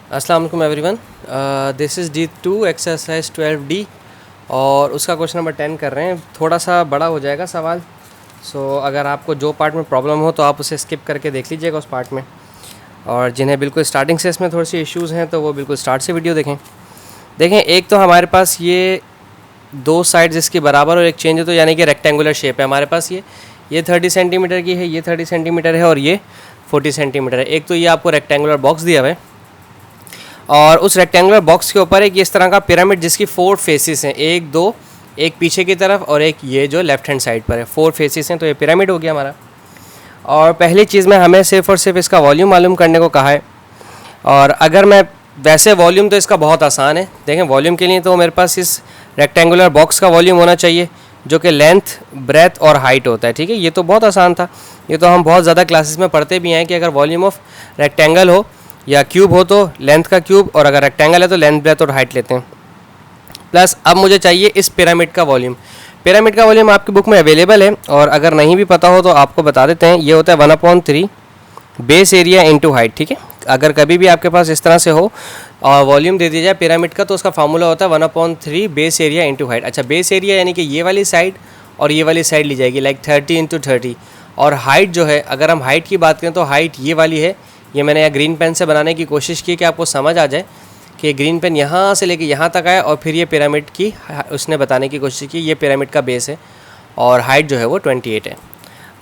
अस्सलाम वालेकुम everyone. This is D2 exercise 12D और उसका क्वेश्चन नंबर 10 कर रहे हैं। थोड़ा सा बड़ा हो जाएगा सवाल, अगर आपको जो पार्ट में प्रॉब्लम हो तो आप उसे स्किप करके देख लीजिएगा उस पार्ट में, और जिन्हें बिल्कुल स्टार्टिंग से इसमें थोड़ी सी इश्यूज़ हैं तो वो बिल्कुल स्टार्ट से वीडियो देखें। एक तो हमारे पास ये दो साइड्स इसकी बराबर और एक चेंज है, तो यानी कि रेक्टेंगुलर शेप है हमारे पास। ये 30 सेंटीमीटर की है, ये 30 सेंटीमीटर है और ये 40 सेंटीमीटर है। एक तो ये आपको रेक्टेंगुलर बॉक्स दिया हुआ है और उस रेक्टेंगुलर बॉक्स के ऊपर एक इस तरह का पिरामिड जिसकी 4 फेसिस हैं, एक दो, एक पीछे की तरफ और एक ये जो लेफ्ट हैंड साइड पर है। 4 फेसिस हैं, तो ये पिरामिड हो गया हमारा। और पहली चीज़ में हमें सिर्फ और सिर्फ इसका वॉल्यूम मालूम करने को कहा है। और अगर मैं वैसे वॉल्यूम तो इसका बहुत आसान है। देखें, वॉल्यूम के लिए तो मेरे पास इस रेक्टेंगुलर बॉक्स का वॉल्यूम होना चाहिए जो कि लेंथ, ब्रेथ और हाइट होता है। ठीक है, ये तो बहुत आसान था। ये तो हम बहुत ज़्यादा क्लासेस में पढ़ते भी हैं कि अगर वॉल्यूम ऑफ रेक्टेंगल हो या क्यूब हो तो लेंथ का क्यूब, और अगर रेक्टेंगल है तो लेंथ, ब्रेथ और हाइट लेते हैं। प्लस अब मुझे चाहिए इस पिरामिड का वॉल्यूम। पिरामिड का वॉल्यूम आपकी बुक में अवेलेबल है, और अगर नहीं भी पता हो तो आपको बता देते हैं। ये होता है 1/3 बेस एरिया इंटू हाइट। ठीक है, अगर कभी भी आपके पास इस तरह से हो और वॉल्यूम दे दिया जाए पिरामिड का, तो उसका फार्मूला होता है 1/3 बेस एरिया इंटू हाइट। अच्छा, बेस एरिया यानी कि ये वाली साइड और ये वाली साइड ली जाएगी, लाइक 30 इंटू 30। और हाइट जो है, अगर हम हाइट की बात करें तो हाइट ये वाली है। ये मैंने यहाँ ग्रीन पेन से बनाने की कोशिश की कि आपको समझ आ जाए कि ग्रीन पेन यहाँ से लेके यहाँ तक आए, और फिर ये पिरामिड की उसने बताने की कोशिश की ये पिरामिड का बेस है और हाइट जो है वो 28 है।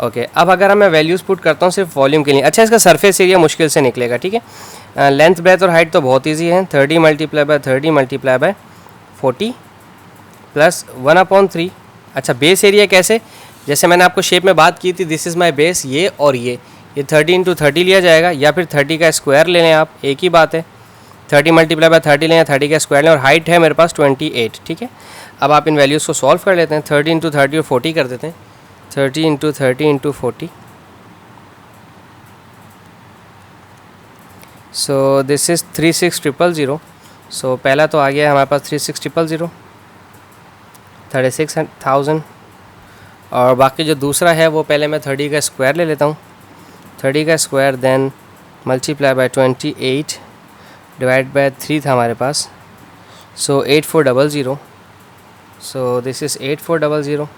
ओके, अब अगर मैं वैल्यूज़ पुट करता हूँ सिर्फ वॉल्यूम के लिए। अच्छा, इसका सरफेस एरिया मुश्किल से निकलेगा। ठीक है, लेंथ, ब्रेथ और हाइट तो बहुत ईजी है। 30 × 30 × 40 प्लस 1/3। अच्छा, बेस एरिया कैसे? जैसे मैंने आपको शेप में बात की थी, दिस इज़ माई बेस, ये और ये 30 इंटू 30 लिया जाएगा, या फिर 30 का स्क्वायर ले लें आप, एक ही बात है। 30 × 30 लें या 30 का स्क्वायर लें, और हाइट है मेरे पास 28। ठीक है, अब आप इन वैल्यूज़ को सॉल्व कर लेते हैं। 30 इंटू 30 और 40 कर देते हैं। 30 into 30 into 40, so this is 36,000। सो पहला तो आ गया हमारे पास 36,000, 36,000। और बाकी जो दूसरा है वो पहले मैं 30 का स्क्वायर ले लेता हूँ। 30 का square then multiply by 28 divide by 3 था हमारे पास, so 8400। So this is 8400।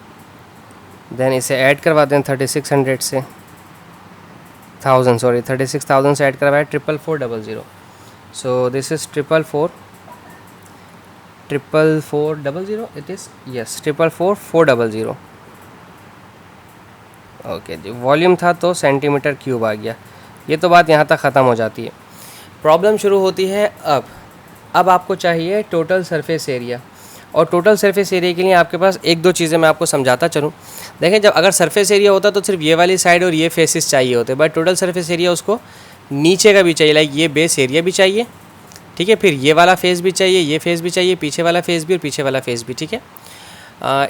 Then इसे ऐड करवा दें 3600 से, 36,000 से ऐड करवाया 44400। So this is 44400 it is, yes 444,400। Okay जी, वॉल्यूम था तो सेंटीमीटर क्यूब आ गया। ये तो बात यहाँ तक ख़त्म हो जाती है। प्रॉब्लम शुरू होती है अब आपको चाहिए टोटल सरफेस एरिया। और टोटल सरफेस एरिया के लिए आपके पास एक दो चीज़ें मैं आपको समझाता चलूँ। देखें, जब अगर सरफेस एरिया होता तो सिर्फ ये वाली साइड और ये फेसेस चाहिए होते, बट टोटल सरफेस एरिया उसको नीचे का भी चाहिए, लाइक ये बेस एरिया भी चाहिए। ठीक है, फिर ये वाला फेस भी चाहिए, ये फेस भी चाहिए, पीछे वाला फेस भी और पीछे वाला फेस भी। ठीक है,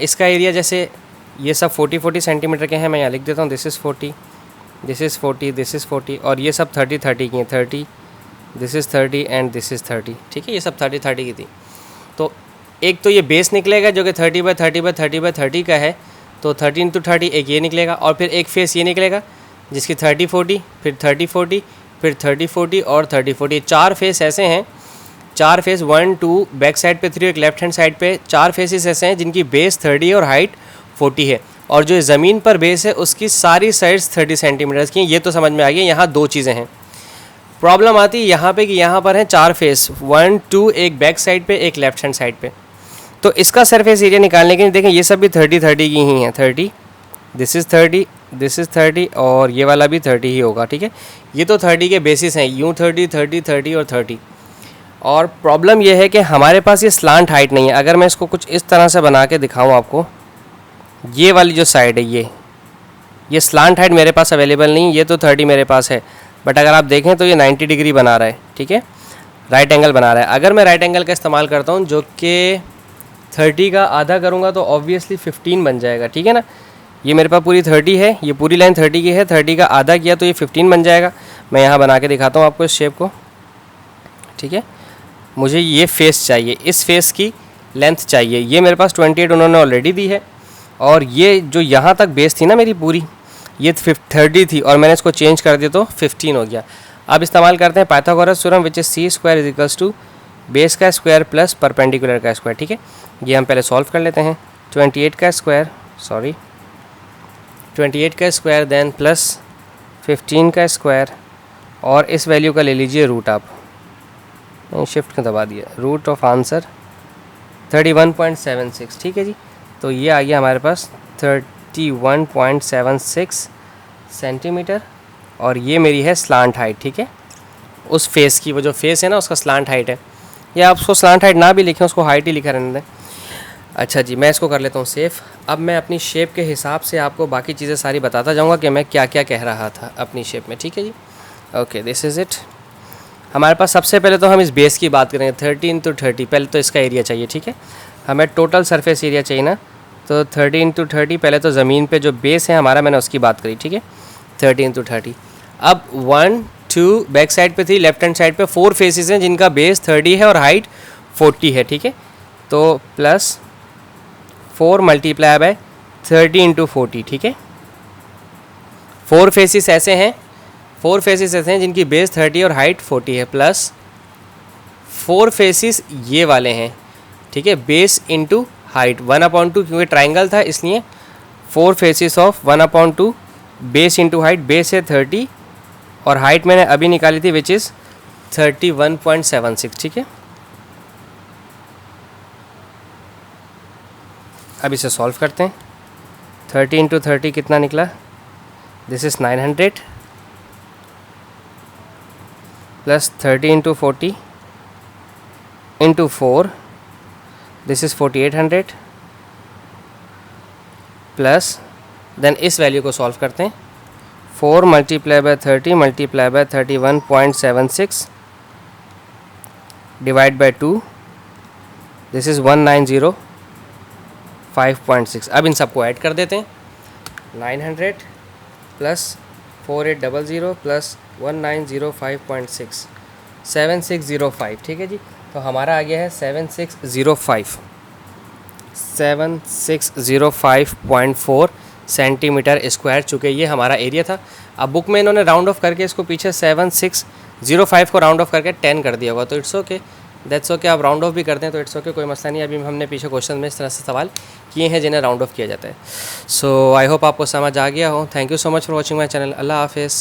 इसका एरिया जैसे ये सब 40 सेंटीमीटर के हैं, मैं यहाँ लिख देता हूँ। This is 40, this is 40, this is 40, और ये सब 30 की हैं। 30, this is 30 and this is 30। ठीक है, ये सब 30 की थी। तो एक तो ये बेस निकलेगा जो कि 30/30/30/30 का है, तो 30 इंटू 30 एक ये निकलेगा, और फिर एक फेस ये निकलेगा जिसकी 30-40, फिर 30-40, फिर 30-40 और 30-40। 4 फेस ऐसे हैं, 4 फेस 1 2 बैक साइड पे 3 और एक लेफ्ट हैंड साइड पे 4 फेसेस ऐसे हैं जिनकी बेस 30 और हाइट 40 है, और जो ज़मीन पर बेस है उसकी सारी साइड्स 30 सेंटीमीटर की हैं। ये तो समझ में आ गया। यहाँ दो चीज़ें हैं। प्रॉब्लम आती है यहाँ पे कि यहाँ पर हैं 4 फेस, 1 2, एक बैक साइड पे, एक लेफ्ट हैंड साइड पे। तो इसका सरफेस एरिया निकालने के लिए देखें, ये सब भी 30 की ही हैं। 30, दिस इज़ 30, दिस इज़ 30, और ये वाला भी 30 ही होगा। ठीक है, ये तो 30 के बेसिस हैं, यूँ 30 30 30 और 30। और प्रॉब्लम ये है कि हमारे पास ये स्लांट हाइट नहीं है। अगर मैं इसको कुछ इस तरह से बना के दिखाऊँ आपको, ये वाली जो साइड है ये स्लांट हाइट मेरे पास अवेलेबल नहीं, ये तो 30 मेरे पास है, बट अगर आप देखें तो ये 90 डिग्री बना रहा है। ठीक है, राइट एंगल बना रहा है। अगर मैं राइट एंगल का इस्तेमाल करता हूँ जो कि 30 का आधा करूँगा तो ऑब्वियसली 15 बन जाएगा। ठीक है ना, ये मेरे पास पूरी 30 है, ये पूरी लाइन 30 की है, 30 का आधा किया तो ये 15 बन जाएगा। मैं यहाँ बना के दिखाता हूँ आपको इस शेप को। ठीक है, मुझे ये फेस चाहिए, इस फेस की लेंथ चाहिए। ये मेरे पास 28 उन्होंने ऑलरेडी दी है, और ये जो यहाँ तक बेस थी ना मेरी पूरी, ये 30 थी और मैंने इसको चेंज कर दिया तो 15 हो गया। अब इस्तेमाल करते हैं Pythagoras theorem which is C square is equals to base का स्क्वायर प्लस परपेंडिकुलर का स्क्वायर। ठीक है, ये हम पहले सॉल्व कर लेते हैं। 28 का स्क्वायर 28 का स्क्वायर देन प्लस 15 का स्क्वायर, और इस वैल्यू का ले लीजिए रूट आप, शिफ्ट का दबा दिया, रूट ऑफ आंसर 31.76। ठीक है जी, तो ये आ गया हमारे पास 31.76 सेंटीमीटर, और ये मेरी है स्लांट हाइट। ठीक है, उस फेस की, वो जो फेस है ना उसका स्लांट हाइट है, या आप उसको स्लांट हाइट ना भी लिखें, उसको हाइट ही लिखा रहने दें। अच्छा जी, मैं इसको कर लेता हूँ सेफ़। अब मैं अपनी शेप के हिसाब से आपको बाकी चीज़ें सारी बताता जाऊँगा कि मैं क्या क्या कह रहा था अपनी शेप में। ठीक है जी, ओके दिस इज़ इट। हमारे पास सबसे पहले तो हम इस बेस की बात करेंगे 30 × 30। पहले तो इसका एरिया चाहिए। ठीक है, हमें टोटल सरफेस एरिया चाहिए ना, तो 30 × 30। पहले तो ज़मीन पे जो बेस है हमारा, मैंने उसकी बात करी। ठीक है, 30 × 30। अब 1 2 बैक साइड पे थी, लेफ्ट हैंड साइड पे 4 फेसेस हैं जिनका बेस 30 है और हाइट 40 है। ठीक है, तो प्लस 4 × 30 × 40। ठीक है, 4 फेसेस ऐसे हैं, 4 फेसेस ऐसे हैं जिनकी बेस 30 और हाइट 40 है, प्लस 4 फेसेस ये वाले हैं। ठीक है, बेस इंटू हाइट 1/2, क्योंकि ट्राइंगल था इसलिए 4 faces of 1/2 base into height. Base है 30 और हाइट मैंने अभी निकाली थी विच इज़ 31.76। ठीक है, अब इसे सॉल्व करते हैं। 30 × 30 कितना निकला, this is 900 plus 30 × 40 × 4, this is 4800 plus, then इस वैल्यू को सॉल्व करते हैं। 4 × 30 × 31.76 डिवाइड बाई 2, दिस इज़ 1905.6। अब इन सबको ऐड कर देते हैं। 900 प्लस 4800 प्लस 1905.6 7605। ठीक है जी, तो हमारा आ गया है 7605 सेंटीमीटर स्क्वायर, चूँकि ये हमारा एरिया था। अब बुक में इन्होंने राउंड ऑफ करके इसको पीछे 7605 को राउंड ऑफ करके 10 कर दिया होगा, तो इट्स ओके, दैट्स ओके। आप राउंड ऑफ भी करते हैं तो इट्स ओके, कोई मसला नहीं। अभी हमने पीछे क्वेश्चन में इस तरह से सवाल किए हैं जिन्हें राउंड ऑफ किया जाता है। सो आई होप आपको समझ आ गया हो। Thank you so much for watching my channel. Allah हाफिज़।